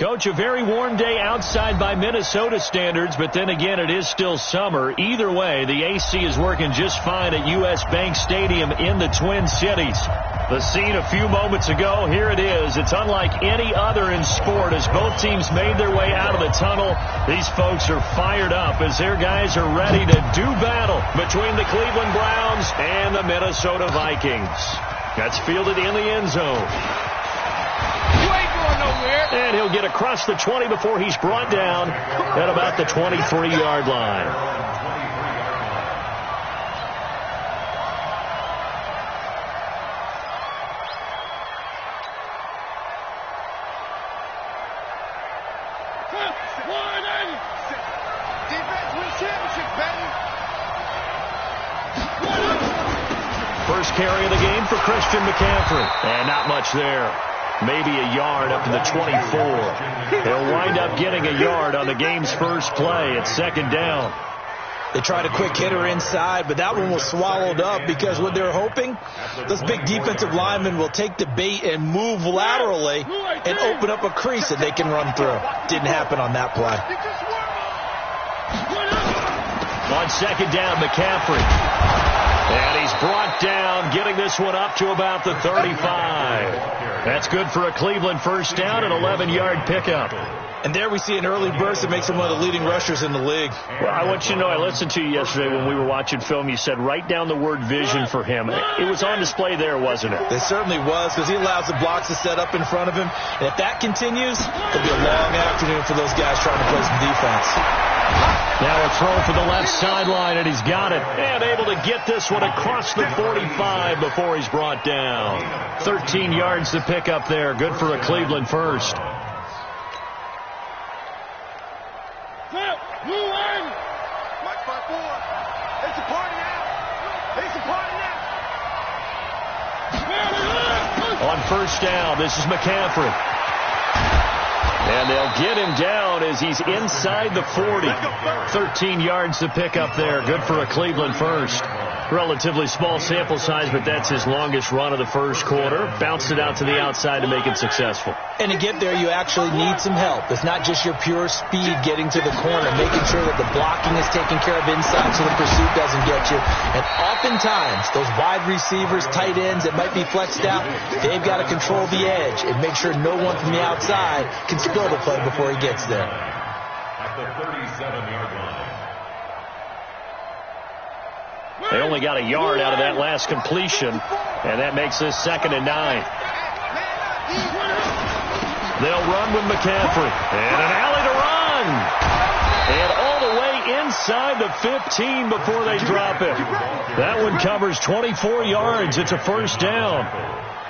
Coach, a very warm day outside by Minnesota standards, but then again, it is still summer. Either way, the AC is working just fine at U.S. Bank Stadium in the Twin Cities. The scene a few moments ago, here it is. It's unlike any other in sport as both teams made their way out of the tunnel. These folks are fired up as their guys are ready to do battle between the Cleveland Browns and the Minnesota Vikings. That's fielded in the end zone. And he'll get across the 20 before he's brought down at about the 23-yard line. First carry of the game for Christian McCaffrey. And not much there. Maybe a yard up to the 24. He'll wind up getting a yard on the game's first play at second down. They tried a quick hitter inside, but that one was swallowed up because what they're hoping, those big defensive linemen will take the bait and move laterally and open up a crease that they can run through. Didn't happen on that play. On second down, McCaffrey. And he's brought down, getting this one up to about the 35. That's good for a Cleveland first down, an 11-yard pickup. And there we see an early burst that makes him one of the leading rushers in the league. Well, I want you to know, I listened to you yesterday when we were watching film. You said write down the word vision for him. It was on display there, wasn't it? It certainly was, because he allows the blocks to set up in front of him. And if that continues, it'll be a long afternoon for those guys trying to play some defense. Now a throw for the left sideline, and he's got it. And able to get this one across the 45 before he's brought down. 13 yards to pick up there. Good for a Cleveland first. On first down, this is McCaffrey. And they'll get him down as he's inside the 40. 13 yards to pick up there. Good for a Cleveland first. Relatively small sample size, but that's his longest run of the first quarter. Bounced it out to the outside to make it successful. And to get there, you actually need some help. It's not just your pure speed getting to the corner, making sure that the blocking is taken care of inside so the pursuit doesn't get you. And oftentimes, those wide receivers, tight ends that might be flexed out, they've got to control the edge and make sure no one from the outside can spill the play before he gets there. At the 37-yard line. They only got a yard out of that last completion, and that makes this 2nd and 9. They'll run with McCaffrey, and an alley to run. And all the way inside the 15 before they drop it. That one covers 24 yards. It's a first down.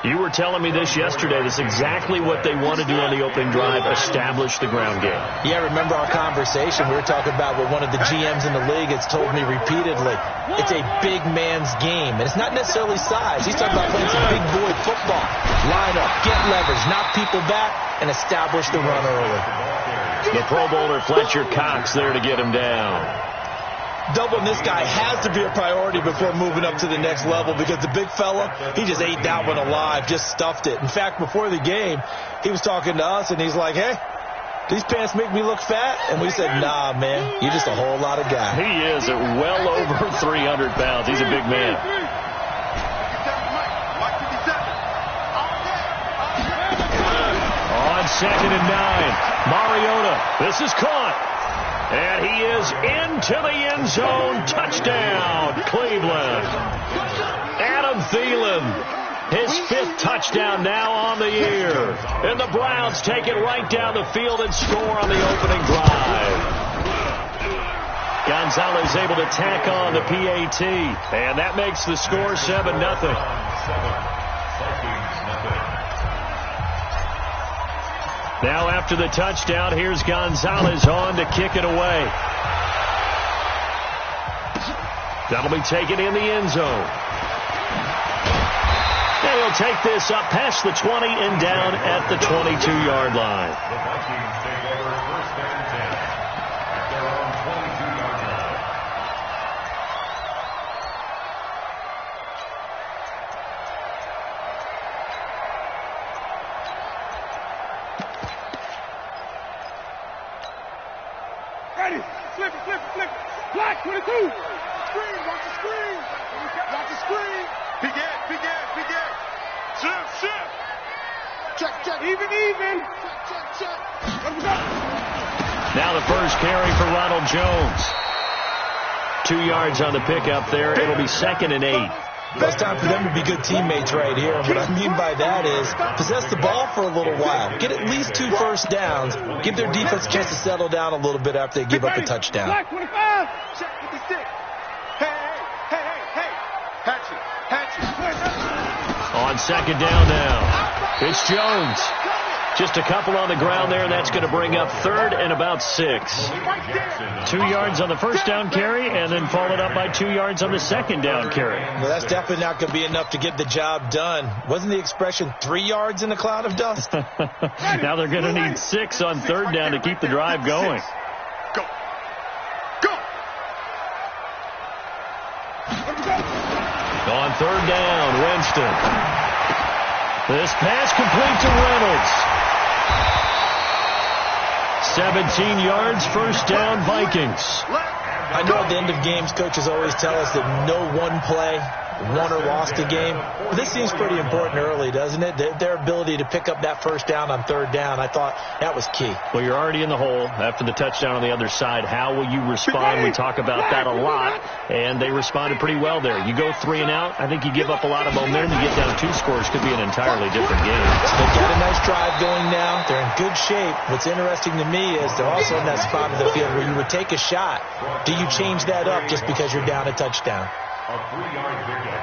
You were telling me this yesterday. That's exactly what they want to do on the opening drive, establish the ground game. Yeah, remember our conversation. We were talking about what one of the GMs in the league has told me repeatedly. It's a big man's game, and it's not necessarily size. He's talking about playing some big boy football. Line up, get leverage, knock people back, and establish the run early. The Pro Bowler Fletcher Cox there to get him down. Doubling this guy has to be a priority before moving up to the next level because the big fella, he just ate that one alive, just stuffed it. In fact, before the game, he was talking to us, and he's like, hey, these pants make me look fat? And we said, nah, man, you're just a whole lot of guy. He is at well over 300 pounds. He's a big man. On 2nd and 9, Mariota. This is caught. And he is into the end zone. Touchdown, Cleveland. Adam Thielen, his 5th touchdown now on the year. And the Browns take it right down the field and score on the opening drive. Gonzalez able to tack on the PAT. And that makes the score 7-0. Now after the touchdown, here's Gonzalez on to kick it away. That'll be taken in the end zone. And he'll take this up past the 20 and down at the 22-yard line. The Vikings take over 1st and 10 at their own 22-yard line. Black 22. Screen, watch the screen. Watch the screen. Begin. Shift. Check. Even. Check. Let me go. Now the first carry for Ronald Jones. 2 yards on the pickup there. It'll be 2nd and 8. Best time for them to be good teammates right here. And what I mean by that is possess the ball for a little while. Get at least 2 first downs. Give their defense a chance to settle down a little bit after they give up a touchdown. Black 25. Check with the stick. Hey. Hatchet. On 2nd down now. It's Jones. Just a couple on the ground there. That's going to bring up 3rd and about 6. 2 yards on the first down carry, and then followed up by 2 yards on the 2nd down carry. Well, that's definitely not going to be enough to get the job done. Wasn't the expression 3 yards in a cloud of dust? Now they're going to need 6 on 3rd down to keep the drive going. Go. On 3rd down, Winston. This pass complete to Reynolds. 17 yards, first down, Vikings. I know at the end of games, coaches always tell us that no one play won or lost a game. But this seems pretty important early, doesn't it? Their ability to pick up that first down on 3rd down, I thought that was key. Well, you're already in the hole after the touchdown on the other side. How will you respond? We talk about that a lot, and they responded pretty well there. You go 3 and out, I think you give up a lot of momentum. You get down 2 scores, could be an entirely different game. They've got a nice drive going now. They're in good shape. What's interesting to me is they're also in that spot of the field where you would take a shot. Do you change that up just because you're down a touchdown? A 3-yard pickup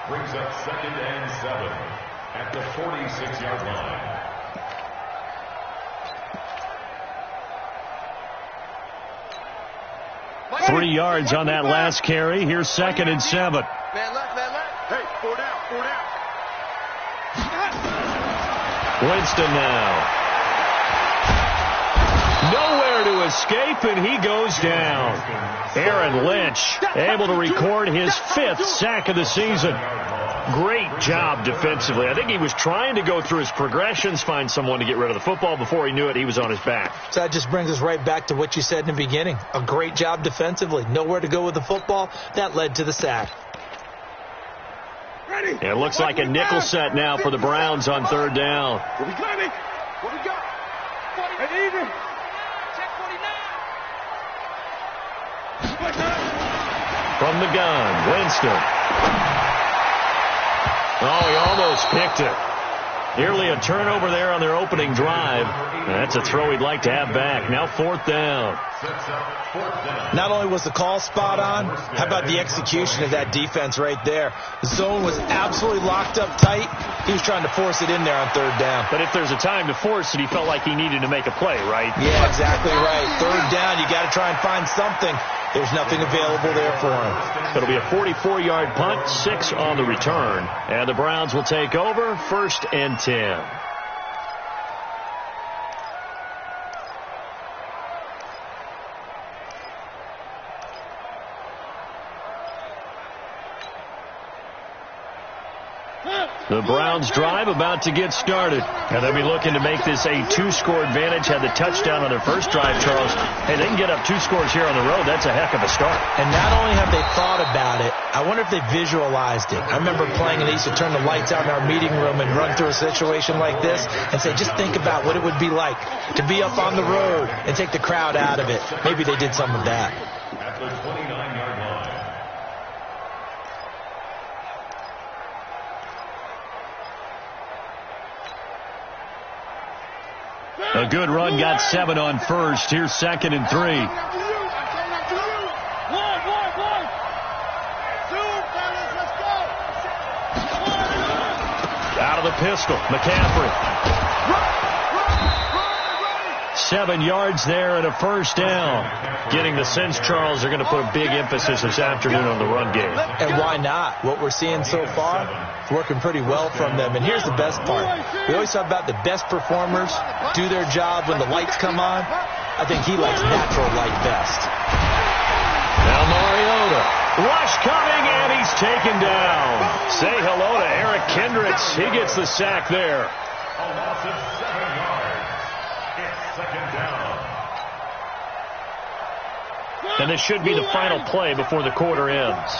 brings up 2nd and 7 at the 46-yard line. 3 yards on that last carry. Here's 2nd and 7. Man left. Hey, 4 down. Winston now. Nowhere to escape, and he goes down. Aaron Lynch able to record his 5th sack of the season. Great job defensively. I think he was trying to go through his progressions, find someone to get rid of the football. Before he knew it, he was on his back. So that just brings us right back to what you said in the beginning. A great job defensively. Nowhere to go with the football. That led to the sack. It looks like a nickel set now for the Browns on 3rd down. What we got? And even. Check 49. From the gun, Winston. Oh, he almost picked it. Nearly a turnover there on their opening drive. That's a throw he'd like to have back. Now 4th down. Not only was the call spot on, how about the execution of that defense right there? The zone was absolutely locked up tight. He was trying to force it in there on 3rd down. But if there's a time to force it, he felt like he needed to make a play, right? Yeah, exactly right. 3rd down, you got to try and find something. There's nothing available there for him. It'll be a 44-yard punt, 6 on the return. And the Browns will take over, 1st and 10. The Browns drive about to get started. And they'll be looking to make this a 2-score advantage. Had the touchdown on their first drive, Charles. Hey, they can get up 2 scores here on the road. That's a heck of a start. And not only have they thought about it, I wonder if they visualized it. I remember playing and they used to turn the lights out in our meeting room and run through a situation like this and say, just think about what it would be like to be up on the road and take the crowd out of it. Maybe they did some of that. At the 29-yard line. A good run got 7 on 1st. Here's 2nd and 3. Out of the pistol, McCaffrey. 7 yards there and a 1st down. Getting the sense, Charles, they're going to put a big emphasis this afternoon on the run game. And why not? What we're seeing so far is working pretty well from them. And here's the best part. We always talk about the best performers do their job when the lights come on. I think he likes natural light best. Now Mariota. Rush coming, and he's taken down. Say hello to Eric Kendricks. He gets the sack there. A loss of 7 yards. It's 2nd down. And this should be the final play before the quarter ends.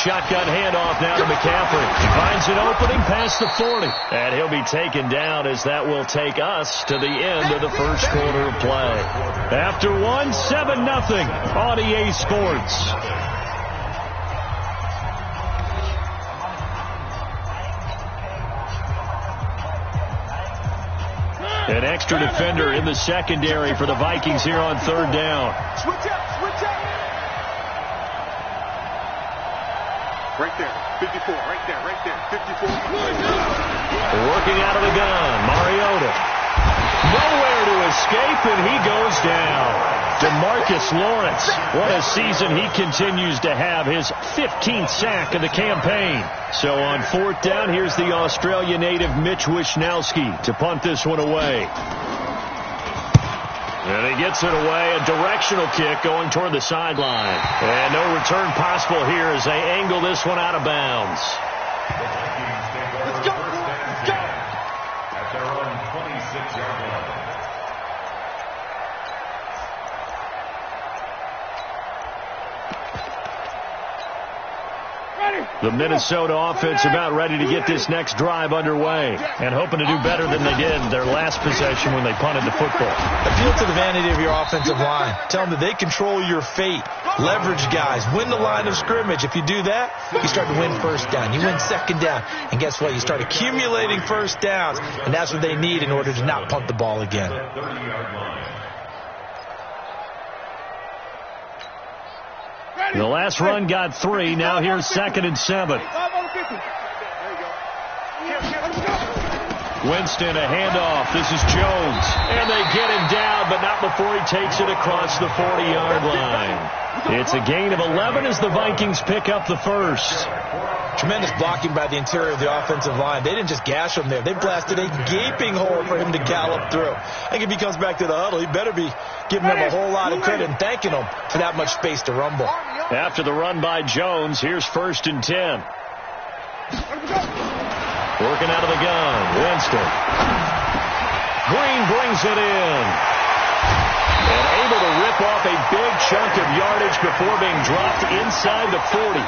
Shotgun handoff now to McCaffrey. He finds an opening past the 40. And he'll be taken down as that will take us to the end of the first quarter of play. After one, 7-0 on EA Sports. An extra defender in the secondary for the Vikings here on third down. Switch up. Right there, 54, right there, 54. Working out of the gun, Mariota. Nowhere to escape, and he goes down. DeMarcus Lawrence, what a season he continues to have, his 15th sack of the campaign. So on fourth down, here's the Australia native Mitch Wishnowsky to punt this one away. And he gets it away, a directional kick going toward the sideline. And no return possible here as they angle this one out of bounds. Let's go. At their own 26-yard line. The Minnesota offense about ready to get this next drive underway and hoping to do better than they did their last possession when they punted the football. Appeal to the vanity of your offensive line. Tell them that they control your fate. Leverage guys. Win the line of scrimmage. If you do that, you start to win first down. You win second down. And guess what? You start accumulating first downs. And that's what they need in order to not punt the ball again. 30-yard line. The last run got 3. Now here's 2nd and 7. Winston, a handoff. This is Jones. And they get him down, but not before he takes it across the 40-yard line. It's a gain of 11 as the Vikings pick up the first. Tremendous blocking by the interior of the offensive line. They didn't just gash him there. They blasted a gaping hole for him to gallop through. I think if he comes back to the huddle, he better be giving them a whole lot of credit and thanking them for that much space to rumble. After the run by Jones, here's 1st and 10. Working out of the gun, Winston. Green brings it in. And able to rip off a big chunk of yardage before being dropped inside the 40.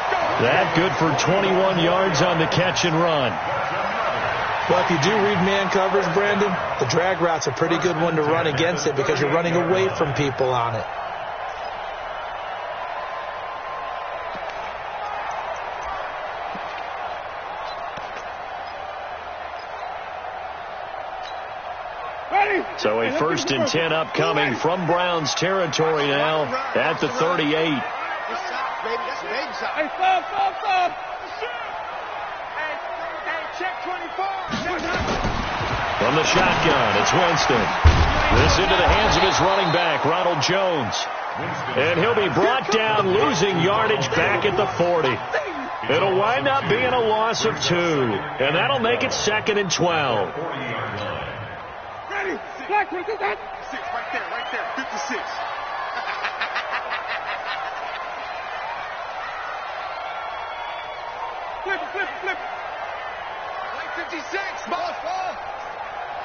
That good for 21 yards on the catch and run. Well, if you do read man coverage, Brandon, the drag route's a pretty good one to run against it because you're running away from people on it. So a 1st and 10 upcoming from Browns territory now at the 38. Hey, stop. Hey, check 24. From the shotgun, it's Winston. This into the hands of his running back, Ronald Jones. And he'll be brought down, losing yardage back at the 40. It'll wind up being a loss of 2. And that'll make it 2nd and 12. Ready? Black, right there, 56. Flip. Like 56, ball.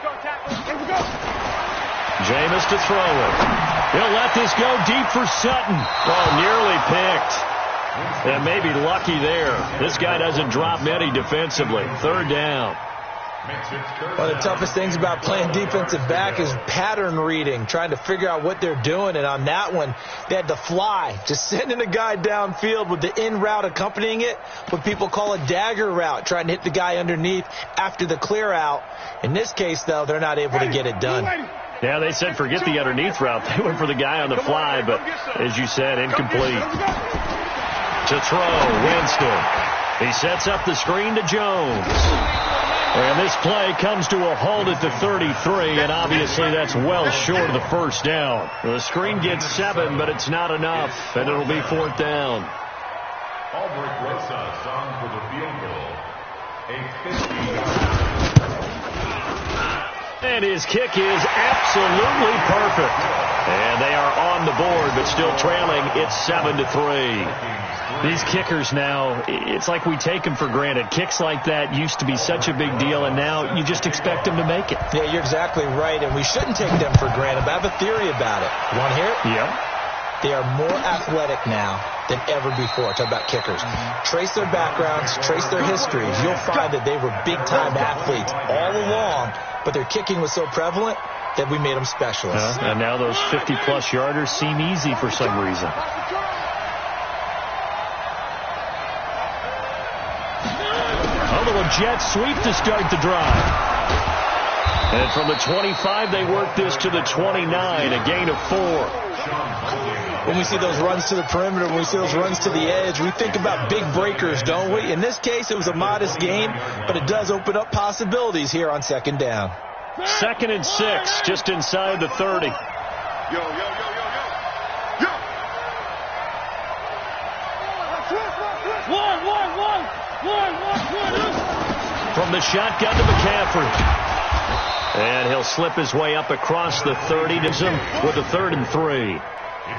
Go, tackle. Here we go. Jameis to throw it. He'll let this go deep for Sutton. Oh, nearly picked. And maybe lucky there. This guy doesn't drop many defensively. 3rd down. One of the toughest things about playing defensive back is pattern reading, trying to figure out what they're doing. And on that one, they had to fly, just sending a guy downfield with the in route accompanying it, what people call a dagger route, trying to hit the guy underneath after the clear out. In this case, though, they're not able to get it done. Yeah, they said forget the underneath route. They went for the guy on the fly, but as you said, incomplete. To throw, Winston. He sets up the screen to Jones. And this play comes to a halt at the 33, and obviously that's well short of the first down. The screen gets 7, but it's not enough, and it'll be 4th down. Albert Rosa song for the field goal. A 50-yard. And his kick is absolutely perfect. And they are on the board, but still trailing. It's 7-3. These kickers now, it's like we take them for granted. Kicks like that used to be such a big deal, and now you just expect them to make it. Yeah, you're exactly right, and we shouldn't take them for granted, but I have a theory about it. You want to hear it? Yeah. They are more athletic now than ever before. Talk about kickers. Trace their backgrounds, trace their histories. You'll find that they were big-time athletes all along, but their kicking was so prevalent that we made them specialists. And now those 50-plus yarders seem easy for some reason. A little jet sweep to start the drive. And from the 25, they work this to the 29, a gain of 4. When we see those runs to the perimeter, when we see those runs to the edge, we think about big breakers, don't we? In this case, it was a modest gain, but it does open up possibilities here on second down. 2nd and 6, just inside the 30. Yo. From the shotgun to McCaffrey. And he'll slip his way up across the 30 to him with a 3rd and 3.